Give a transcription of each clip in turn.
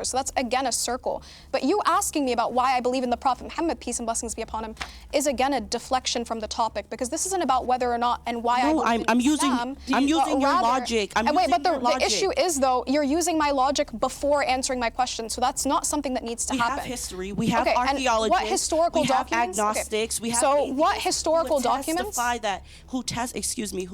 So that's again a circle. But you asking me about why I believe in the Prophet Muhammad, peace and blessings be upon him, is again a deflection from the topic, because this isn't about whether or not and why I believe in Islam. I'm using your logic. The issue is, though, you're using my logic before answering my question, so that's not something that needs to happen. We have history, we have archaeologists, what historical documents? We have agnostics, we have so what historical documents? Who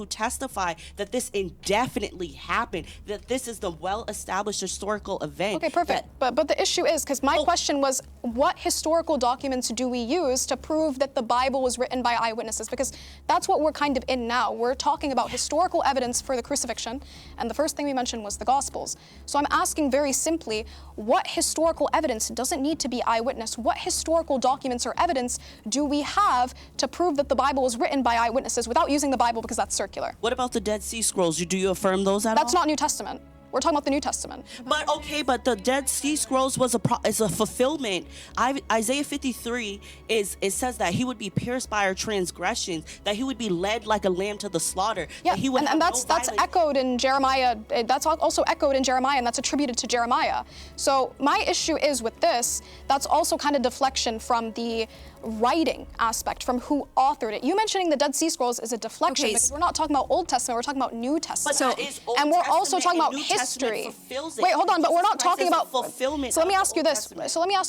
testify that this indefinitely happened, that this is the well-established historical event. Okay, perfect. But the issue is, because my question was, what historical documents do we use to prove that the Bible was written by eyewitnesses? Because that's what we're kind of in now. We're talking about historical evidence for the crucifixion, and the first thing we mentioned was the Gospels. So I'm asking very simply, what historical evidence doesn't need to be eyewitness? What historical documents or evidence do we have to prove that the Bible was written by eyewitnesses without using the Bible, because that's circular? What about the Dead Sea Scrolls? Do you affirm those at all? That's not New Testament. We're talking about the New Testament. But the Dead Sea Scrolls was is a fulfillment. Isaiah 53 it says that he would be pierced by our transgressions, that he would be led like a lamb to the slaughter. Yeah, that he would and that's echoed in Jeremiah. That's also echoed in Jeremiah, and that's attributed to Jeremiah. So my issue is with this, that's also kind of deflection from the writing aspect, from who authored it. You mentioning the Dead Sea Scrolls is a deflection, because we're not talking about Old Testament, we're talking about New Testament. And we're also talking about history. Wait, hold on, but we're not talking about fulfillment. So let me ask you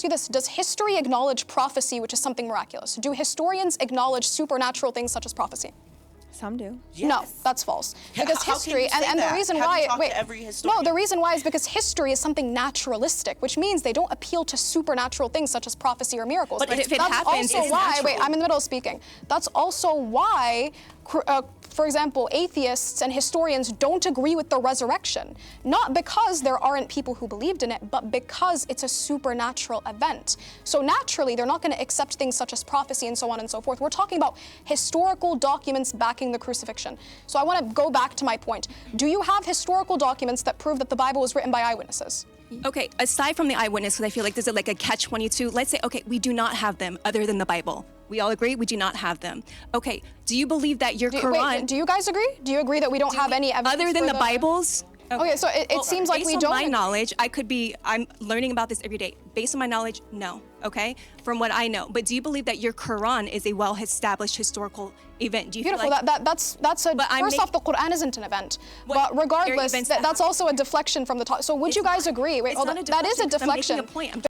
this. Does history acknowledge prophecy, which is something miraculous? Do historians acknowledge supernatural things such as prophecy? Some do. Yes. No, that's false. Because history, and the reason why, the reason why is because history is something naturalistic, which means they don't appeal to supernatural things such as prophecy or miracles. But if it happens, also why, wait, I'm in the middle of speaking. That's also why, for example, atheists and historians don't agree with the resurrection. Not because there aren't people who believed in it, but because it's a supernatural event. So naturally, they're not going to accept things such as prophecy and so on and so forth. We're talking about historical documents backing the crucifixion. So I want to go back to my point. Do you have historical documents that prove that the Bible was written by eyewitnesses? Okay, aside from the eyewitness, because I feel like there's like a catch-22, let's say, okay, we do not have them other than the Bible. We all agree we do not have them. Okay, do you believe that your Quran... Wait, do you guys agree? Do you agree that we don't have any evidence other than the Bibles? Okay, so it seems like we don't... Based on my knowledge, I'm learning about this every day. Based on my knowledge, no, okay? From what I know. But do you believe that your Quran is a well-established historical event? Do you Beautiful, feel like... first off, the Quran isn't an event. But regardless, that's also a deflection from the top. So would you guys agree? Wait, hold on. That is a deflection. I'm making a point.